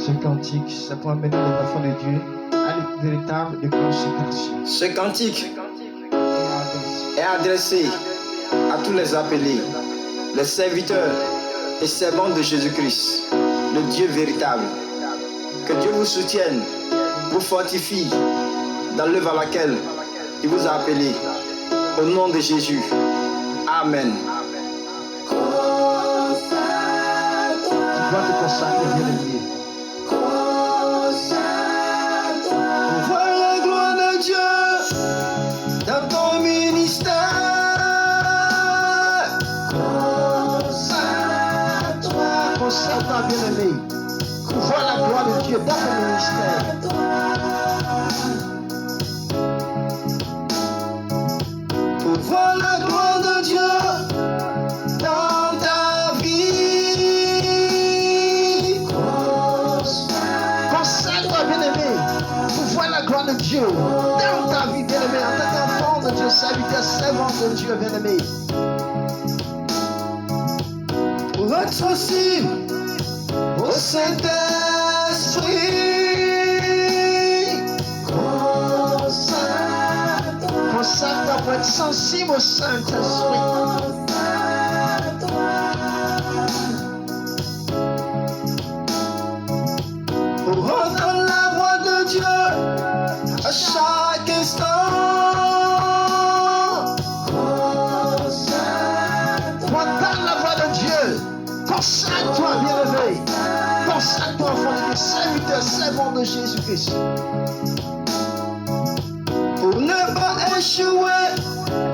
Ce cantique, ça peut amener les enfants de Dieu à une véritable de consécration. Ce cantique est adressé à tous les appelés, les serviteurs et servants de Jésus-Christ, le Dieu véritable. Que Dieu vous soutienne, vous fortifie dans l'œuvre à laquelle il vous a appelé. Au nom de Jésus. Amen. Tu dois te consacrer, bien-aimé. Vois la gloire de Dieu dans ton ministère. Consacre-toi, bien-aimé. Vois la gloire de Dieu dans ton ministère. Pour voir la gloire de Dieu dans ta vie. Consacre-toi, bien-aimé, pour voir la gloire de Dieu dans ta vie, bien-aimé, en tant qu'enfant de Dieu, serviteur, servant de Dieu, bien-aimé. Pour être sensible au Saint-Esprit. Consacre-toi pour être sensible au Saint-Esprit. Pour entendre la voix de Dieu à chaque instant. Pour entendre la voix de Dieu, consacre-toi, bien-aimé. Consacre-toi, enfant de Dieu, serviteur, servant de Jésus-Christ. Pour ne pas échouer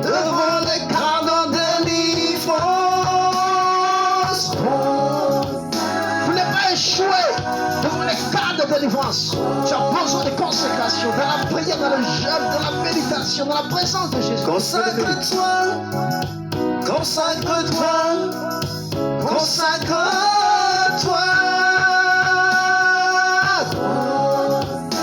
devant les cadres de délivrance. Pour ne pas échouer devant les cadres de délivrance, tu as besoin de consécration, dans la prière, dans le jeûne, dans la méditation, dans la présence de Jésus. Consacre-toi, consacre-toi, consacre-toi.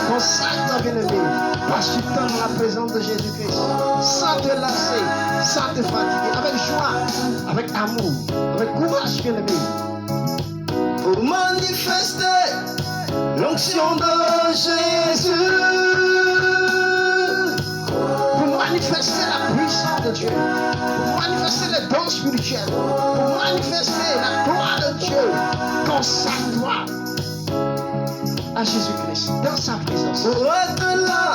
Consacre-toi, bien-aimé, passe du temps dans la présence de Jésus-Christ, sans te lasser, sans te fatiguer, avec joie, avec amour, avec courage, bien-aimé. Pour manifester l'onction de Jésus. Pour manifester la puissance de Dieu, pour manifester les dons spirituels, pour manifester la gloire de Dieu, consacre-toi à Jésus-Christ dans sa présence. Pour être là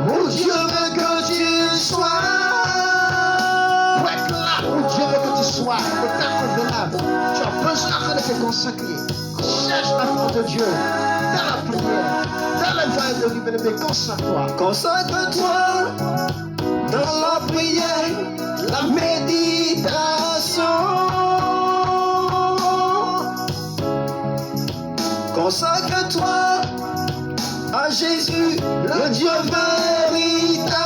où Dieu veut que tu sois. Pour être là où Dieu veut que tu sois, le temps convenable, tu as besoin de te consacrer. Cherche la force de Dieu dans la prière, dans la veille de l'humanité. Consacre-toi. Consacre-toi dans la prière, la méditation. Consacre-toi à Jésus, le Dieu véritable.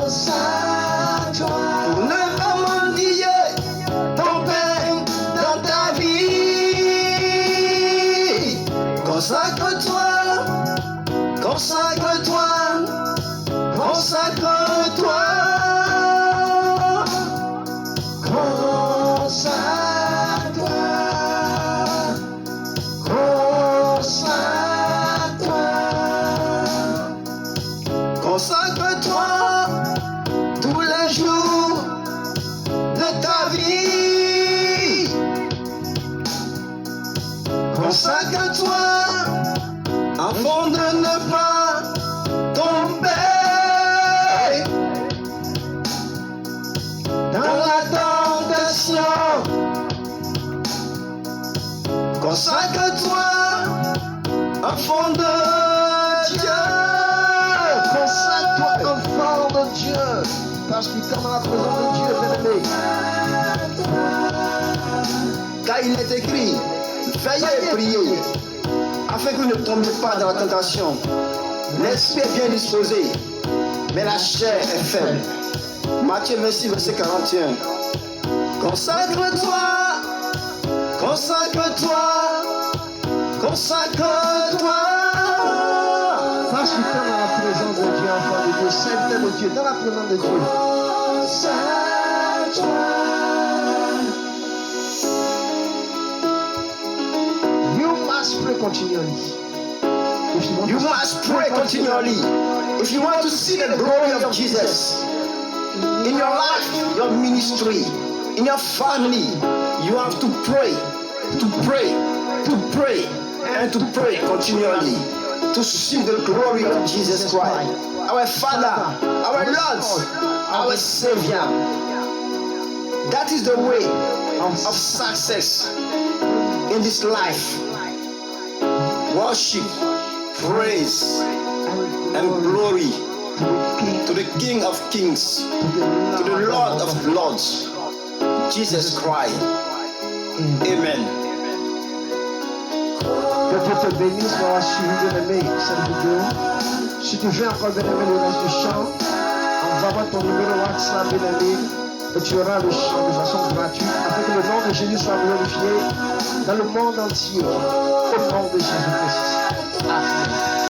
Consacre-toi pour ne pas mendier ton pain dans ta vie. Consacre-toi, consacre-toi, consacre-toi. Consacre-toi tous les jours de ta vie. Consacre-toi afin de ne pas tomber dans la tentation. Consacre-toi afin de Dieu. Consacre-toi, enfant de Dieu, parce qu'il est dans la présence de Dieu, bien-aimé. Car il est écrit, veillez et priez, afin que vous ne tombiez pas dans la tentation. L'esprit est bien disposé, mais la chair est faible. Matthieu 26, verset 41. Consacre-toi, consacre-toi, consacre-toi. Passe du temps dans la présence de Dieu, enfant de Dieu, serviteur de Dieu, dans la présence de Dieu. You must pray continually. You must pray continually. If you want to see the glory of Jesus in your life, your ministry, in your family, you have to pray, and to pray continually to see the glory of Jesus Christ, our Father, our Lord, our Savior. That is the way of success in this life. Worship, praise, and glory to the King of Kings, to the Lord of Lords, Jesus Christ. Amen. Que Dieu te bénisse d'avoir suivi, bien-aimé, cette vidéo. Si tu veux encore, bien-aimé, le reste du chant, envoie-moi ton numéro WhatsApp, bien-aimé, et tu auras le chant de façon gratuite, afin que le nom de Jésus soit glorifié dans le monde entier, au nom de Jésus-Christ. Amen.